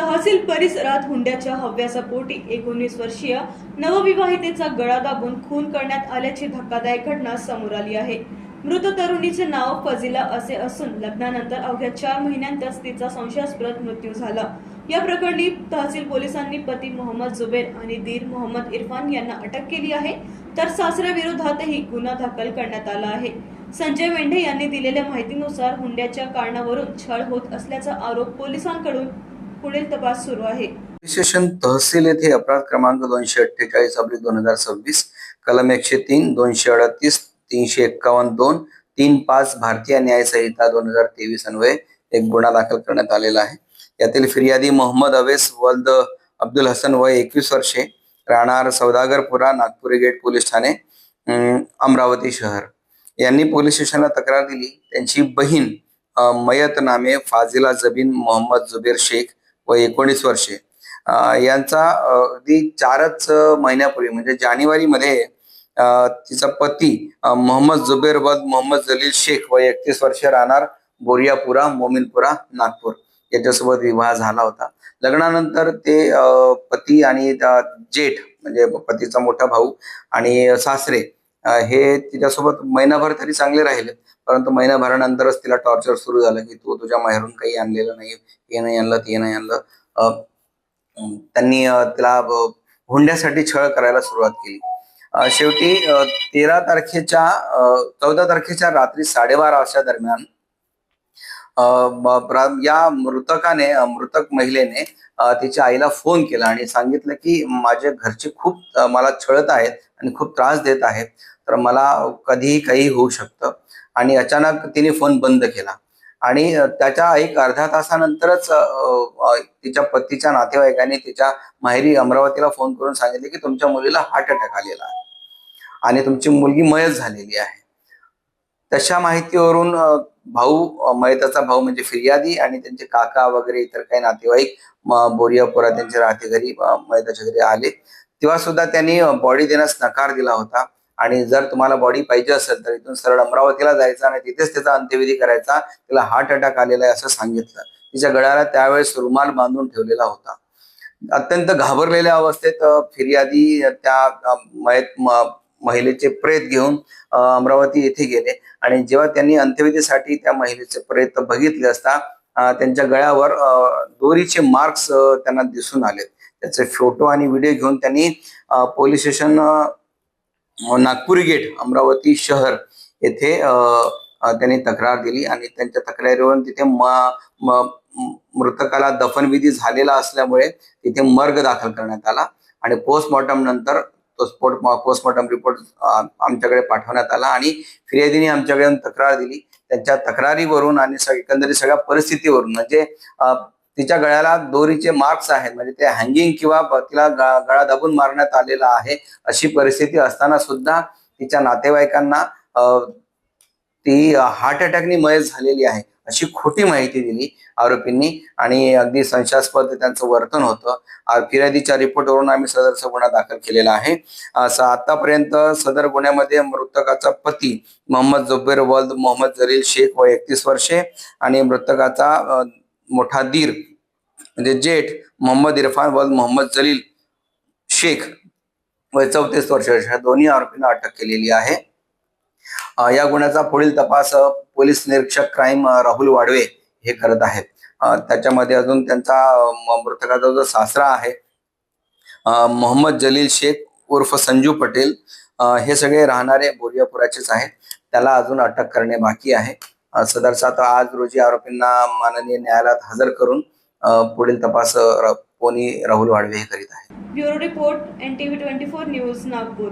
तहसील परिसरात हुंड्याच्या हव्यासापोटी 19 वर्षीय नवविवाहितेचा गळा दाबून खून करण्यात आल्याची धक्कादायक घटना समोर आली आहे। मृत तरुणीचे नाव फजिला असे असून लग्नानंतर अवघ्या 4 महिन्यांतच तिचा संशयास्पद मृत्यू झाला। या प्रकरणी तहसील पोलिसांनी पती मोहम्मद जुबेर आणि दीर मोहम्मद इरफान यांना अटक केली आहे, तर सासऱ्याविरोधातही गुन्हा दाखल करण्यात आला आहे। संजय मेंढे यांनी दिलेल्या माहितीनुसार हुंड्याच्या कारणावरून छळ होत असल्याचा आरोप पोलिसांकडून पुढील तपास सुरू आहे। स्टेशन तहसील येथे अपराध क्रमांक 248/2026 कलम 103, 238, 351(2), 35 भारतीय न्याय संहिता 2023 अन्वये एक गुन्हा दाखल करण्यात आलेला आहे। यातील फिर्यादी मोहम्मद अवेस वल्द अब्दुल हसन वय 21 वर्षे, राहणार सौदागरपुरा, नागपुरी गेट पोलीस ठाणे, अमरावती शहर यांनी पोलीस स्टेशनला तक्रार दिली। त्यांची बहीण मयत नामे फाजिला जबीन मोहम्मद जुबेर शेख वय 19 वर्षे यांचा अगदी 4च महिन्यापूर्वी म्हणजे जानेवारी मध्ये तिचा पती मोहम्मद जुबेर वद मोहम्मद जलील शेख वय 31 वर्षे, राहणार बोरियापुरा, मोमिनपुरा, नागपूर याच्यासोबत विवाह झाला होता। लग्नानंतर ते पती आणि जेठ म्हणजे पतीचा मोठा भाऊ आणि सासरे हे तिच्यासोबत महिनाभर तरी चांगले राहिले, परंतु महिनाभरानंतरच तिला टॉर्चर सुरू झालं की तू तुझ्या माहेरून काही आणलेलं नाही, हे नाही आणलं, ते नाही आणलं। त्यांनी तिला हुंड्यासाठी छळ करायला सुरुवात केली। शेवटी 14 तारखेच्या रात्री 12:30 वाजता दरम्यान या मृतक महिलेने तिच्या आईला फोन केला आणि सांगितलं की माझे घरचे खूप मला छळत आहेत आणि खूप त्रास देत आहेत, तर मला कधीही काही होऊ शकतं। आणि अचानक तिने फोन बंद केला आणि त्याच्या एक अर्ध्या तासानंतरच तिच्या पतीच्या नातेवाईकांनी तिच्या माहेरी अमरावतीला फोन करून सांगितले की तुमच्या मुलीला हार्ट अटॅक आलेला आहे आणि तुमची मुलगी मयत झालेली आहे। तशा माहितीवरून मयताचा भाऊ म्हणजे फिर्यादी आणि त्यांचे काका वगैरे इतर काही नातेवाईक बोरियापुरा त्यांच्या राहतेघरी मयताच्या घरी आले। तेव्हा सुद्धा त्यांनी बॉडी देण्यास नकार दिला होता आणि जर तुम्हाला बॉडी पाहिजे असेल तर इथून सरळ अमरावतीला जायचं आणि तिथेच त्याचा अंत्यविधी करायचा, तिला हार्ट अटॅक आलेला आहे असं सांगितलं। तिच्या गळ्याला त्यावेळेस रुमाल बांधून ठेवलेला होता। अत्यंत घाबरलेल्या अवस्थेत फिर्यादी त्या महिलेचे प्रेत घेऊन अमरावती येथे गेले आणि जेव्हा त्यांनी अंत्यविधीसाठी त्या महिलेचे प्रेत बघितले असता त्यांच्या गळ्यावर दोरीचे मार्क्स त्यांना दिसून आले। त्याचे फोटो आणि व्हिडिओ घेऊन त्यांनी police station Nagpuri gate Amravati शहर येथे त्यांनी तक्रार दिली आणि त्यांच्या तक्रारीवरून तिथे मृतकाला दफनविधी झालेला असल्यामुळे तिथे मर्ग दाखल करण्यात आला आणि पोस्टमॉर्टम नंतर तो पोस्टमॉर्टम रिपोर्ट आमच्याकडे पाठवण्यात आला आणि फिर्यादीने आमच्याकडे तक्रार दिली। त्यांच्या तक्रारीवरून आणि एकंदरीत सगळ्या परिस्थितीवरून म्हणजे तिच्या गळ्याला दोरीचे मार्क्स आहेत, म्हणजे ते हँगिंग किंवा तिला गळा दाबून मारण्यात आलेला आहे अशी परिस्थिती असताना सुद्धा तिच्या नातेवाईकांना ती हार्ट अटॅकने मयत झालेली आहे अशी खोटी माहिती दिली आरोपींनी आणि अगदी संशयास्पद त्यांचं वर्तन होतं। फिर्यादीच्या रिपोर्टवरून आम्ही सदरचा गुन्हा दाखल केलेला आहे। आतापर्यंत सदर गुन्ह्यामध्ये मृतकाचा पती मोहम्मद जुबेर वल्द मोहम्मद जलील शेख वय 31 वर्षे आणि मृतकाचा मोठा दीर म्हणजे जेठ मोहम्मद इरफान वल्द मोहम्मद जलील शेख वय 34 वर्ष अशा दोन्ही आरोपींना अटक केलेली आहे। या गुन्ह्याचा पुढील तपास पोलीस निरीक्षक क्राईम राहुल वाडवे हे करत आहेत। त्याच्यामध्ये अजून त्यांचा मृतकाचा जो सासरा आहे मोहम्मद जलील शेख उर्फ संजू पटेल हे सगळे राहणारे बोरियापुराचेच आहेत, त्याला अजून अटक करणे बाकी आहे। सदरचा आज रोजी आरोपींना माननीय न्यायालयात हजर करून पुढील तपास राहुल वाडवे हे करीत आहेत। Bureau report NTV 24 news Nagpur.